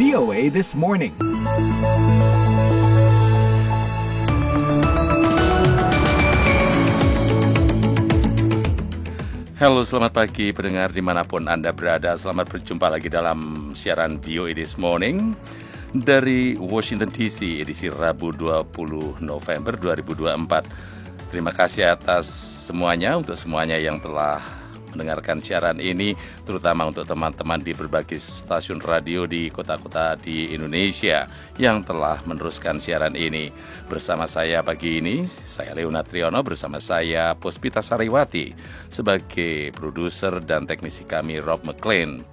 VOA This Morning. Halo, selamat pagi pendengar dimanapun Anda berada. Selamat berjumpa lagi dalam siaran VOA This Morning dari Washington DC, edisi Rabu 20 November 2024. Terima kasih atas untuk semuanya yang telah mendengarkan siaran ini, terutama untuk teman-teman di berbagai stasiun radio di kota-kota di Indonesia yang telah meneruskan siaran ini. Bersama saya pagi ini, saya Leonard Triono, bersama saya Puspita Sariwati sebagai produser dan teknisi kami Rob McLean.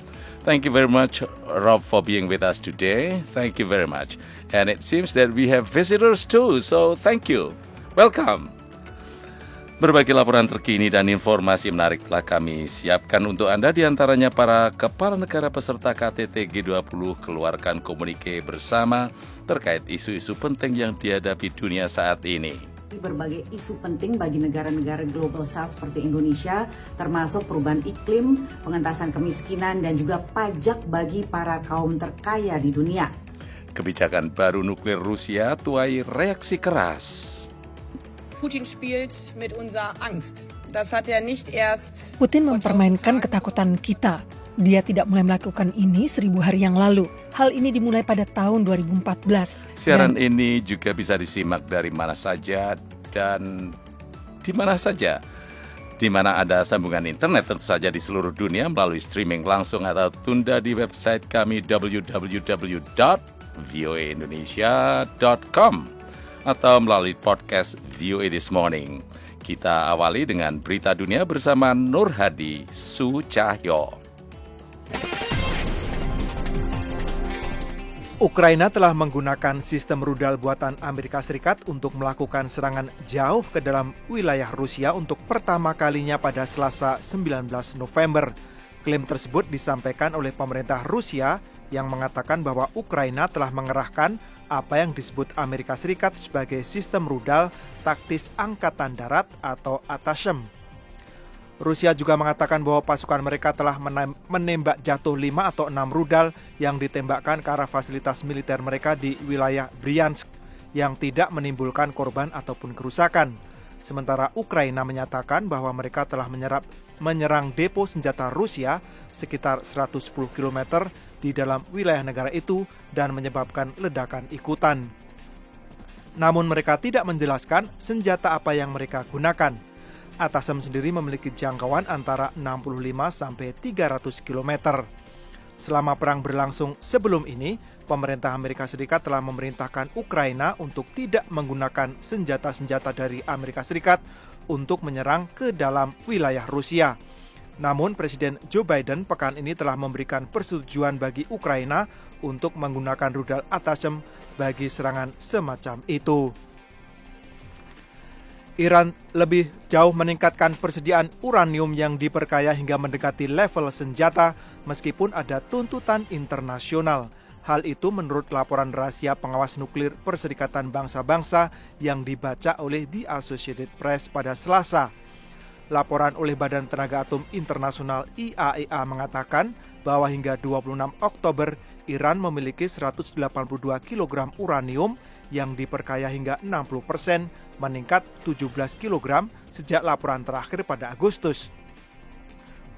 Thank you very much, Rob, for being with us today. Thank you very much. And it seems that we have visitors too, so thank you. Welcome. Berbagai laporan terkini dan informasi menarik telah kami siapkan untuk Anda, diantaranya para kepala negara peserta KTT G20 keluarkan komunike bersama terkait isu-isu penting yang dihadapi dunia saat ini. Berbagai isu penting bagi negara-negara Global South seperti Indonesia, termasuk perubahan iklim, pengentasan kemiskinan, dan juga pajak bagi para kaum terkaya di dunia. Kebijakan baru nuklir Rusia tuai reaksi keras. Putin spielt mit unserer Angst. Das hat er nicht erst. Putin mempermainkan ketakutan kita. Dia tidak mulai melakukan ini 1000 hari yang lalu. Hal ini dimulai pada tahun 2014. Siaran ini juga bisa disimak dari mana saja dan di mana saja. Di mana ada sambungan internet, tentu saja di seluruh dunia melalui streaming langsung atau tunda di website kami www.voaindonesia.com. atau melalui podcast VOA This Morning. Kita awali dengan berita dunia bersama Nur Hadi Sucahyo. Ukraina telah menggunakan sistem rudal buatan Amerika Serikat untuk melakukan serangan jauh ke dalam wilayah Rusia untuk pertama kalinya pada Selasa 19 November. Klaim tersebut disampaikan oleh pemerintah Rusia yang mengatakan bahwa Ukraina telah mengerahkan apa yang disebut Amerika Serikat sebagai sistem rudal taktis angkatan darat atau ATACMS. Rusia juga mengatakan bahwa pasukan mereka telah menembak jatuh 5 atau 6 rudal yang ditembakkan ke arah fasilitas militer mereka di wilayah Bryansk yang tidak menimbulkan korban ataupun kerusakan. Sementara Ukraina menyatakan bahwa mereka telah menyerang depo senjata Rusia sekitar 110 km di dalam wilayah negara itu dan menyebabkan ledakan ikutan. Namun mereka tidak menjelaskan senjata apa yang mereka gunakan. ATACMS sendiri memiliki jangkauan antara 65 sampai 300 km. Selama perang berlangsung sebelum ini, pemerintah Amerika Serikat telah memerintahkan Ukraina untuk tidak menggunakan senjata-senjata dari Amerika Serikat untuk menyerang ke dalam wilayah Rusia. Namun Presiden Joe Biden pekan ini telah memberikan persetujuan bagi Ukraina untuk menggunakan rudal ATACMS bagi serangan semacam itu. Iran lebih jauh meningkatkan persediaan uranium yang diperkaya hingga mendekati level senjata meskipun ada tuntutan internasional. Hal itu menurut laporan rahasia pengawas nuklir Perserikatan Bangsa-Bangsa yang dibaca oleh The Associated Press pada Selasa. Laporan oleh Badan Tenaga Atom Internasional IAEA mengatakan bahwa hingga 26 Oktober, Iran memiliki 182 kg uranium yang diperkaya hingga 60%, meningkat 17 kg sejak laporan terakhir pada Agustus.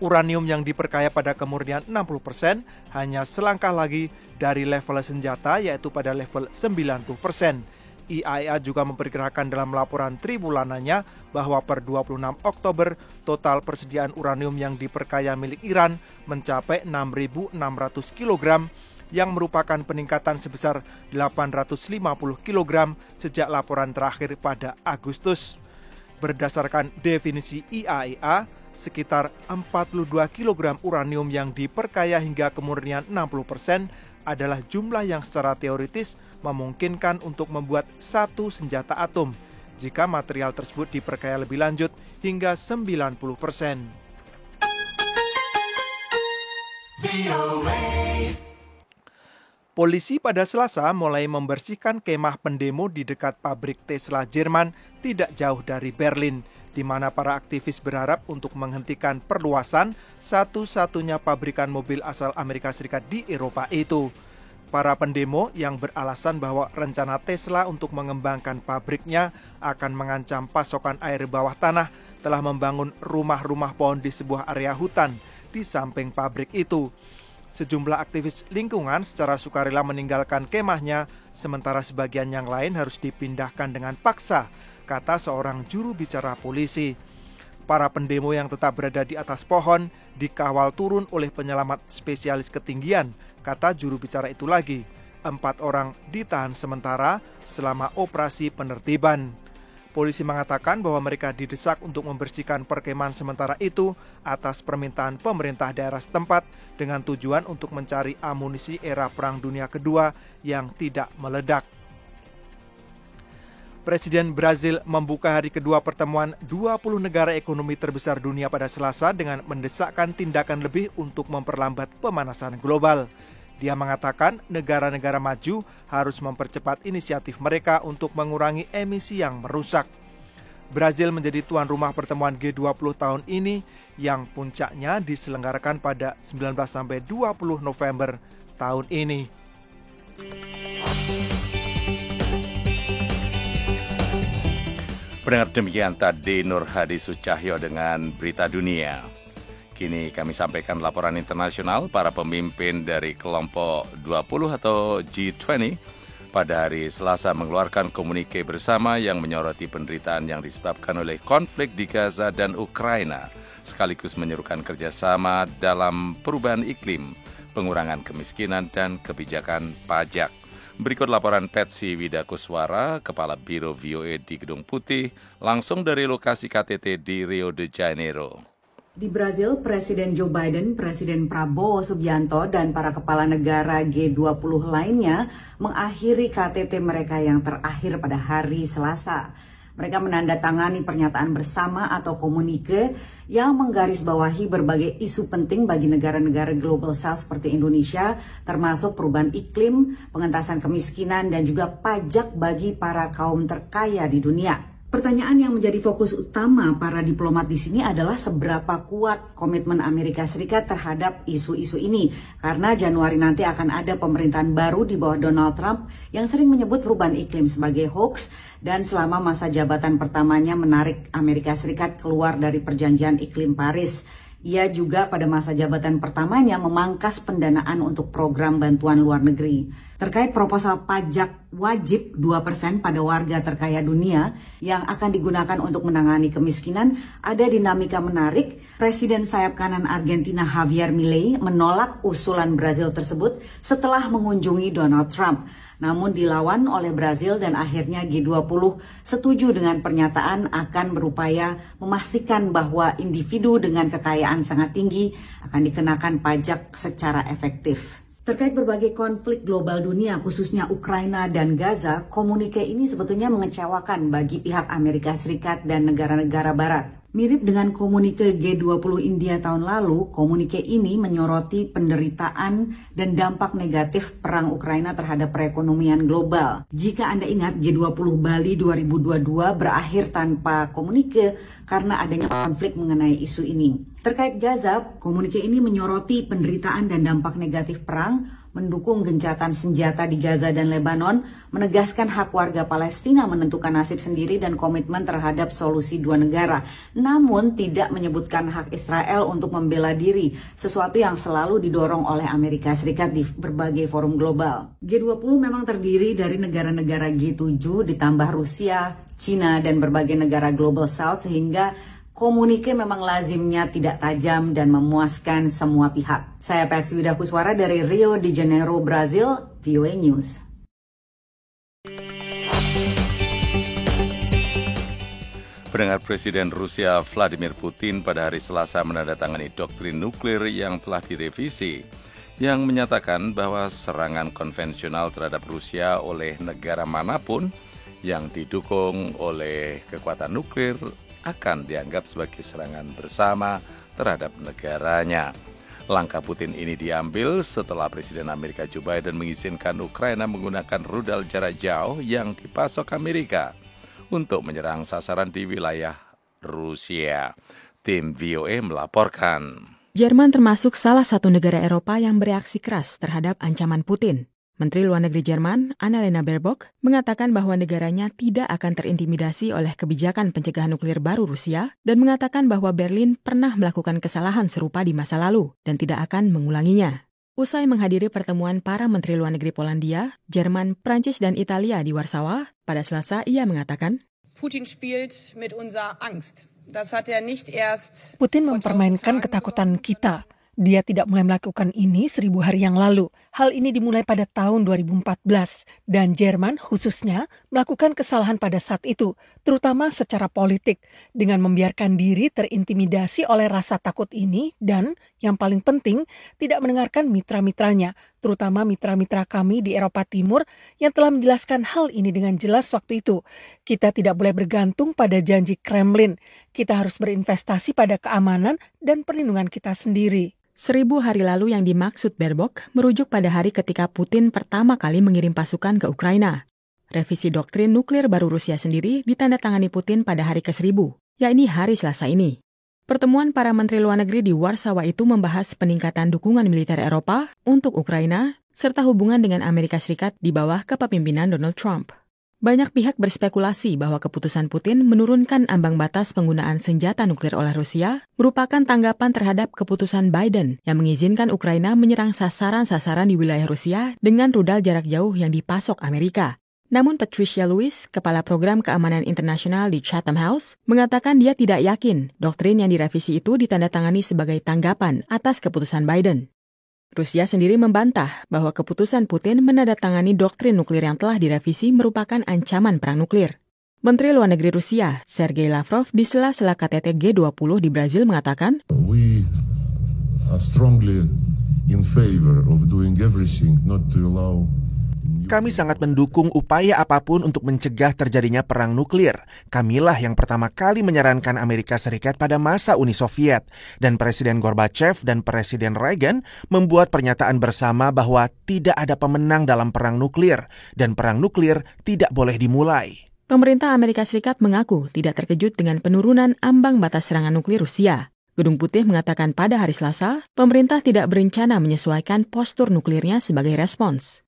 Uranium yang diperkaya pada kemurnian 60% hanya selangkah lagi dari level senjata, yaitu pada level 90%. IAEA juga memperkirakan dalam laporan tribulanannya bahwa per 26 Oktober, total persediaan uranium yang diperkaya milik Iran mencapai 6.600 kg, yang merupakan peningkatan sebesar 850 kg sejak laporan terakhir pada Agustus. Berdasarkan definisi IAEA, sekitar 42 kg uranium yang diperkaya hingga kemurnian 60% adalah jumlah yang secara teoritis memungkinkan untuk membuat satu senjata atom jika material tersebut diperkaya lebih lanjut hingga 90%. Polisi pada Selasa mulai membersihkan kemah pendemo di dekat pabrik Tesla Jerman tidak jauh dari Berlin, di mana para aktivis berharap untuk menghentikan perluasan satu-satunya pabrikan mobil asal Amerika Serikat di Eropa itu. Para pendemo yang beralasan bahwa rencana Tesla untuk mengembangkan pabriknya akan mengancam pasokan air bawah tanah telah membangun rumah-rumah pohon di sebuah area hutan di samping pabrik itu. Sejumlah aktivis lingkungan secara sukarela meninggalkan kemahnya, sementara sebagian yang lain harus dipindahkan dengan paksa, kata seorang juru bicara polisi. Para pendemo yang tetap berada di atas pohon dikawal turun oleh penyelamat spesialis ketinggian, kata juru bicara itu lagi. 4 orang ditahan sementara selama operasi penertiban. Polisi mengatakan bahwa mereka didesak untuk membersihkan perkemahan sementara itu atas permintaan pemerintah daerah setempat dengan tujuan untuk mencari amunisi era Perang Dunia Kedua yang tidak meledak. Presiden Brazil membuka hari kedua pertemuan 20 negara ekonomi terbesar dunia pada Selasa dengan mendesakkan tindakan lebih untuk memperlambat pemanasan global. Dia mengatakan negara-negara maju harus mempercepat inisiatif mereka untuk mengurangi emisi yang merusak. Brazil menjadi tuan rumah pertemuan G20 tahun ini yang puncaknya diselenggarakan pada 19-20 November tahun ini. Pendengar, demikian tadi Nur Hadi Sucahyo dengan berita dunia. Kini kami sampaikan laporan internasional. Para pemimpin dari kelompok 20 atau G20 pada hari Selasa mengeluarkan komunike bersama yang menyoroti penderitaan yang disebabkan oleh konflik di Gaza dan Ukraina, sekaligus menyerukan kerjasama dalam perubahan iklim, pengurangan kemiskinan, dan kebijakan pajak. Berikut laporan Patsy Widakuswara, Kepala Biro VOA di Gedung Putih, langsung dari lokasi KTT di Rio de Janeiro. Di Brazil, Presiden Joe Biden, Presiden Prabowo Subianto, dan para kepala negara G20 lainnya mengakhiri KTT mereka yang terakhir pada hari Selasa. Mereka menandatangani pernyataan bersama atau komunike yang menggarisbawahi berbagai isu penting bagi negara-negara Global South seperti Indonesia, termasuk perubahan iklim, pengentasan kemiskinan, dan juga pajak bagi para kaum terkaya di dunia. Pertanyaan yang menjadi fokus utama para diplomat di sini adalah seberapa kuat komitmen Amerika Serikat terhadap isu-isu ini. Karena Januari nanti akan ada pemerintahan baru di bawah Donald Trump yang sering menyebut perubahan iklim sebagai hoax dan selama masa jabatan pertamanya menarik Amerika Serikat keluar dari perjanjian iklim Paris. Ia juga pada masa jabatan pertamanya memangkas pendanaan untuk program bantuan luar negeri. Terkait proposal pajak wajib 2% pada warga terkaya dunia yang akan digunakan untuk menangani kemiskinan, ada dinamika menarik. Presiden sayap kanan Argentina Javier Milei menolak usulan Brazil tersebut setelah mengunjungi Donald Trump. Namun dilawan oleh Brazil dan akhirnya G20 setuju dengan pernyataan akan berupaya memastikan bahwa individu dengan kekayaan sangat tinggi akan dikenakan pajak secara efektif. Terkait berbagai konflik global dunia, khususnya Ukraina dan Gaza, komunike ini sebetulnya mengecewakan bagi pihak Amerika Serikat dan negara-negara Barat. Mirip dengan komunike G20 India tahun lalu, komunike ini menyoroti penderitaan dan dampak negatif perang Ukraina terhadap perekonomian global. Jika Anda ingat, G20 Bali 2022 berakhir tanpa komunike karena adanya konflik mengenai isu ini. Terkait Gaza, komunike ini menyoroti penderitaan dan dampak negatif perang, mendukung gencatan senjata di Gaza dan Lebanon, menegaskan hak warga Palestina menentukan nasib sendiri dan komitmen terhadap solusi dua negara, namun tidak menyebutkan hak Israel untuk membela diri, sesuatu yang selalu didorong oleh Amerika Serikat di berbagai forum global. G20 memang terdiri dari negara-negara G7 ditambah Rusia, Cina, dan berbagai negara Global South, sehingga komunike memang lazimnya tidak tajam dan memuaskan semua pihak. Saya Patsy Widakuswara dari Rio de Janeiro, Brazil, VOA News. Pendengar, Presiden Rusia Vladimir Putin pada hari Selasa menandatangani doktrin nuklir yang telah direvisi, yang menyatakan bahwa serangan konvensional terhadap Rusia oleh negara manapun yang didukung oleh kekuatan nuklir akan dianggap sebagai serangan bersama terhadap negaranya. Langkah Putin ini diambil setelah Presiden Amerika Joe Biden mengizinkan Ukraina menggunakan rudal jarak jauh yang dipasok Amerika untuk menyerang sasaran di wilayah Rusia. Tim VOA melaporkan. Jerman termasuk salah satu negara Eropa yang bereaksi keras terhadap ancaman Putin. Menteri Luar Negeri Jerman, Annalena Baerbock, mengatakan bahwa negaranya tidak akan terintimidasi oleh kebijakan pencegahan nuklir baru Rusia dan mengatakan bahwa Berlin pernah melakukan kesalahan serupa di masa lalu dan tidak akan mengulanginya. Usai menghadiri pertemuan para Menteri Luar Negeri Polandia, Jerman, Prancis, dan Italia di Warsawa, pada Selasa ia mengatakan, Putin spielt mit unserer Angst. Das hat er nicht erst Putin mempermainkan ketakutan kita. Dia tidak mulai melakukan ini 1000 hari yang lalu. Hal ini dimulai pada tahun 2014 dan Jerman khususnya melakukan kesalahan pada saat itu, terutama secara politik, dengan membiarkan diri terintimidasi oleh rasa takut ini dan, yang paling penting, tidak mendengarkan mitra-mitranya, terutama mitra-mitra kami di Eropa Timur yang telah menjelaskan hal ini dengan jelas waktu itu. Kita tidak boleh bergantung pada janji Kremlin. Kita harus berinvestasi pada keamanan dan perlindungan kita sendiri. 1000 hari lalu yang dimaksud Baerbock merujuk pada hari ketika Putin pertama kali mengirim pasukan ke Ukraina. Revisi doktrin nuklir baru Rusia sendiri ditandatangani Putin pada hari ke-1000, yakni hari Selasa ini. Pertemuan para Menteri Luar Negeri di Warsawa itu membahas peningkatan dukungan militer Eropa untuk Ukraina, serta hubungan dengan Amerika Serikat di bawah kepemimpinan Donald Trump. Banyak pihak berspekulasi bahwa keputusan Putin menurunkan ambang batas penggunaan senjata nuklir oleh Rusia merupakan tanggapan terhadap keputusan Biden yang mengizinkan Ukraina menyerang sasaran-sasaran di wilayah Rusia dengan rudal jarak jauh yang dipasok Amerika. Namun Patricia Lewis, Kepala Program Keamanan Internasional di Chatham House, mengatakan dia tidak yakin doktrin yang direvisi itu ditandatangani sebagai tanggapan atas keputusan Biden. Rusia sendiri membantah bahwa keputusan Putin menandatangani doktrin nuklir yang telah direvisi merupakan ancaman perang nuklir. Menteri Luar Negeri Rusia, Sergei Lavrov, di sela-sela KTT G20 di Brazil mengatakan, We are strongly in favor of doing everything not to allow. Kami sangat mendukung upaya apapun untuk mencegah terjadinya perang nuklir. Kamilah yang pertama kali menyarankan Amerika Serikat pada masa Uni Soviet. Dan Presiden Gorbachev dan Presiden Reagan membuat pernyataan bersama bahwa tidak ada pemenang dalam perang nuklir. Dan perang nuklir tidak boleh dimulai. Pemerintah Amerika Serikat mengaku tidak terkejut dengan penurunan ambang batas serangan nuklir Rusia. Gedung Putih mengatakan pada hari Selasa, pemerintah tidak berencana menyesuaikan postur nuklirnya sebagai respons.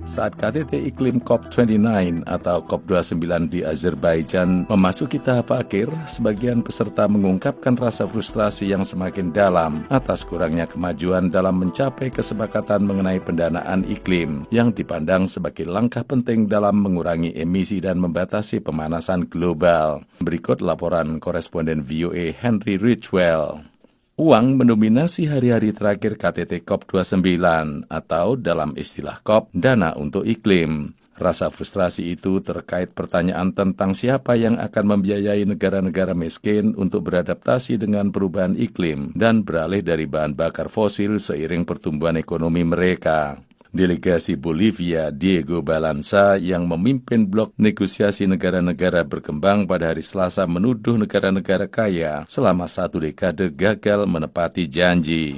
Saat KTT Iklim COP29 atau COP29 di Azerbaijan memasuki tahap akhir, sebagian peserta mengungkapkan rasa frustrasi yang semakin dalam atas kurangnya kemajuan dalam mencapai kesepakatan mengenai pendanaan iklim yang dipandang sebagai langkah penting dalam mengurangi emisi dan membatasi pemanasan global. Berikut laporan koresponden VOA Henry Ridgwell. Uang mendominasi hari-hari terakhir KTT COP29 atau dalam istilah COP, dana untuk iklim. Rasa frustrasi itu terkait pertanyaan tentang siapa yang akan membiayai negara-negara miskin untuk beradaptasi dengan perubahan iklim dan beralih dari bahan bakar fosil seiring pertumbuhan ekonomi mereka. Delegasi Bolivia Diego Balanza yang memimpin blok negosiasi negara-negara berkembang pada hari Selasa menuduh negara-negara kaya selama 1 dekade gagal menepati janji.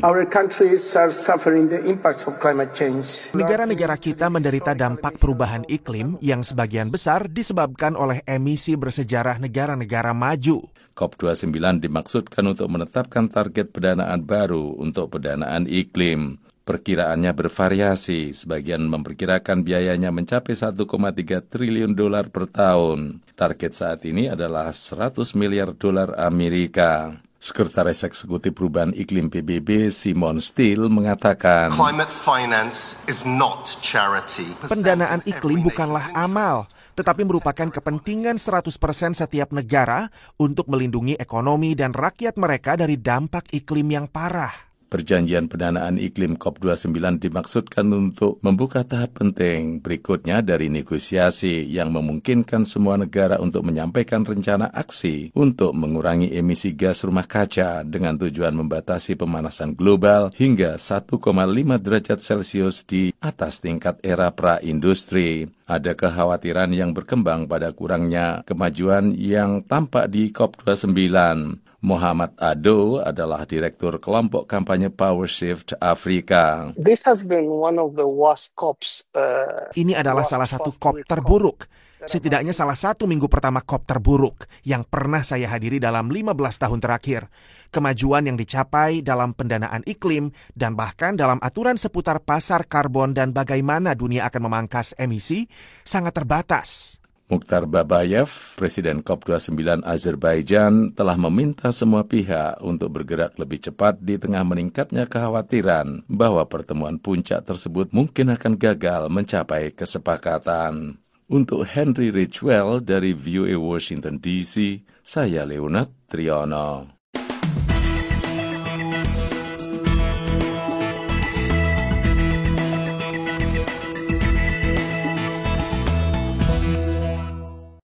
Negara-negara kita menderita dampak perubahan iklim yang sebagian besar disebabkan oleh emisi bersejarah negara-negara maju. COP29 dimaksudkan untuk menetapkan target pendanaan baru untuk pendanaan iklim. Perkiraannya bervariasi, sebagian memperkirakan biayanya mencapai 1,3 triliun dolar per tahun. Target saat ini adalah 100 miliar dolar Amerika. Sekretaris Eksekutif Perubahan Iklim PBB Simon Steele mengatakan, Climate finance is not charity. Pendanaan iklim bukanlah amal, tetapi merupakan kepentingan 100% setiap negara untuk melindungi ekonomi dan rakyat mereka dari dampak iklim yang parah. Perjanjian pendanaan iklim COP29 dimaksudkan untuk membuka tahap penting berikutnya dari negosiasi yang memungkinkan semua negara untuk menyampaikan rencana aksi untuk mengurangi emisi gas rumah kaca dengan tujuan membatasi pemanasan global hingga 1,5 derajat Celcius di atas tingkat era pra-industri. Ada kekhawatiran yang berkembang pada kurangnya kemajuan yang tampak di COP29. Muhammad Ado adalah Direktur Kelompok Kampanye Power Shift Afrika. This has been one of the worst COPs. Ini adalah salah satu COP terburuk. Setidaknya salah satu minggu pertama COP terburuk yang pernah saya hadiri dalam 15 tahun terakhir. Kemajuan yang dicapai dalam pendanaan iklim dan bahkan dalam aturan seputar pasar karbon dan bagaimana dunia akan memangkas emisi sangat terbatas. Mukhtar Babayev, Presiden COP29 Azerbaijan, telah meminta semua pihak untuk bergerak lebih cepat di tengah meningkatnya kekhawatiran bahwa pertemuan puncak tersebut mungkin akan gagal mencapai kesepakatan. Untuk Henry Ridgwell dari VOA Washington DC, saya Leonard Triono.